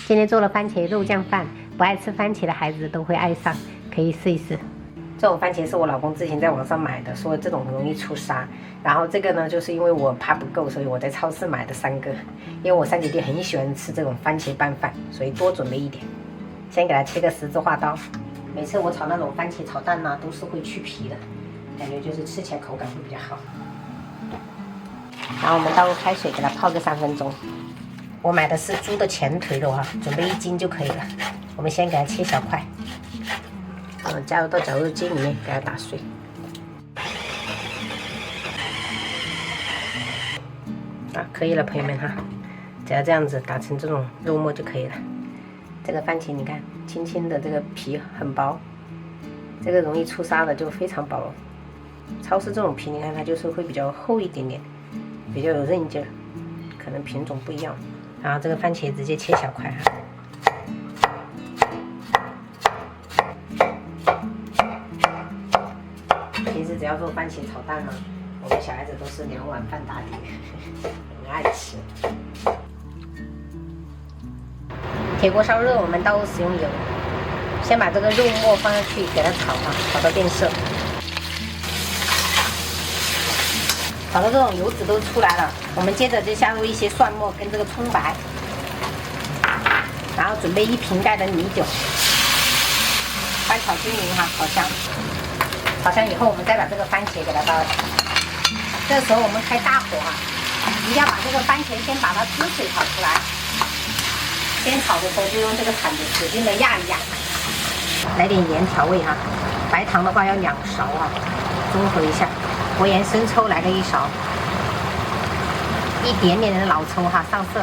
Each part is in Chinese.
今天做了番茄肉酱饭，不爱吃番茄的孩子都会爱上，可以试一试。这种番茄是我老公之前在网上买的，说这种容易出沙。然后这个呢，就是因为我怕不够，所以我在超市买的3个。因为我3姐弟很喜欢吃这种番茄拌饭，所以多准备一点。先给它切个十字花刀。每次我炒那种番茄炒蛋呢，都是会去皮的，感觉就是吃起来口感会比较好。然后我们倒入开水，给它泡个3分钟。我买的是猪的前腿肉哈，准备1斤就可以了。我们先给它切小块，加入到绞肉机里面，给它打碎。可以了，朋友们哈，只要这样子打成这种肉末就可以了。这个番茄你看，轻轻的，这个皮很薄，这个容易出沙的就非常薄。超市这种皮你看它就是会比较厚一点点，比较有韧劲儿，可能品种不一样。然后这个番茄直接切小块哈。平时只要做番茄炒蛋呢，我们小孩子都是2碗饭打底，很爱吃。铁锅烧热，我们倒入食用油，先把这个肉末放上去，给它炒啊，炒到变色。炒到这种油脂都出来了，我们接着就下入一些蒜末跟这个葱白，然后准备1瓶盖的米酒，翻炒均匀哈，炒香。炒香以后，我们再把这个番茄给它倒进去。这时候我们开大火啊，一定要把这个番茄先把它汁水炒出来。先炒的时候就用这个铲子使劲的压一压，来点盐调味哈，白糖的话要2勺啊，中和一下。活盐、生抽来个1勺，一点点的老抽哈上色。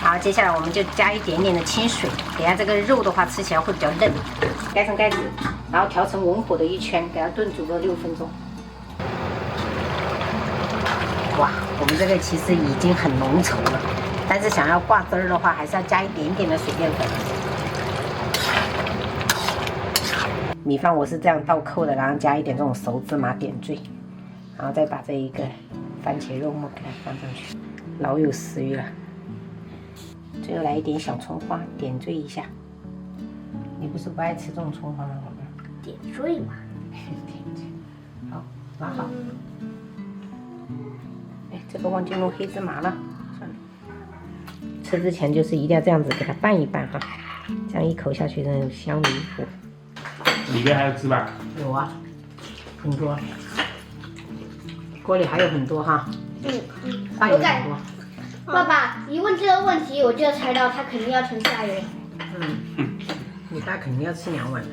好，接下来我们就加一点点的清水，等下这个肉的话吃起来会比较嫩。盖上盖子，然后调成文火的1圈，给它炖煮个6分钟。哇，我们这个其实已经很浓稠了，但是想要挂汁儿的话，还是要加一点点的水淀粉。米饭我是这样倒扣的，然后加一点这种熟芝麻点缀，然后再把这一个番茄肉末给它放上去，老有食欲了。最后来一点小葱花点缀一下。你不是不爱吃这种葱花吗，宝贝？点缀嘛。点缀。好，拿好。哎，这个忘记弄黑芝麻了，算了。吃之前就是一定要这样子给它拌一拌哈，这样一口下去真的香离谱。里面还有芝麻？有啊，很多。锅里还有很多哈。饭有很多。爸爸，一问这个问题，我就猜到他肯定要盛下人。你爸肯定要吃2碗的。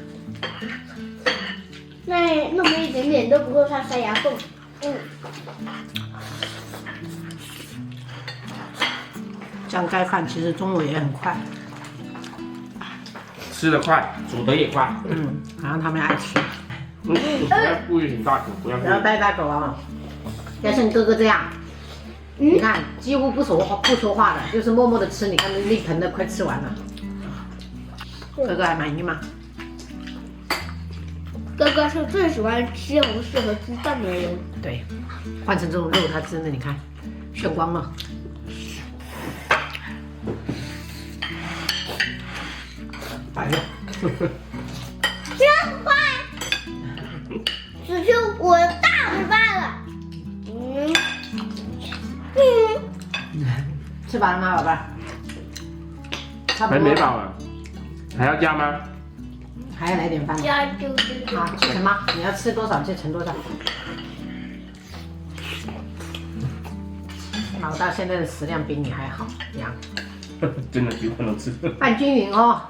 那么一点点都不够他塞牙缝。这样盖饭其实中午也很快。吃得快，煮得也快。好像他们爱吃。不要故意很大口，不要故意。不要带大口啊！要像你哥哥这样，你看几乎不说话的，就是默默的吃。你看那盆的快吃完了。哥哥还满意吗？哥哥是最喜欢西红柿和鸡蛋的人。对，换成这种肉，它真的你看，炫光了。白了。真快！只是我大嘴巴了。吃饱了吗，宝贝儿？差不还多。没饱啊？还要加吗？还要来点饭。加就是好，去盛吗？你要吃多少就盛多少。老大现在的食量比你还好，娘。真的比我能吃。拌均匀哦。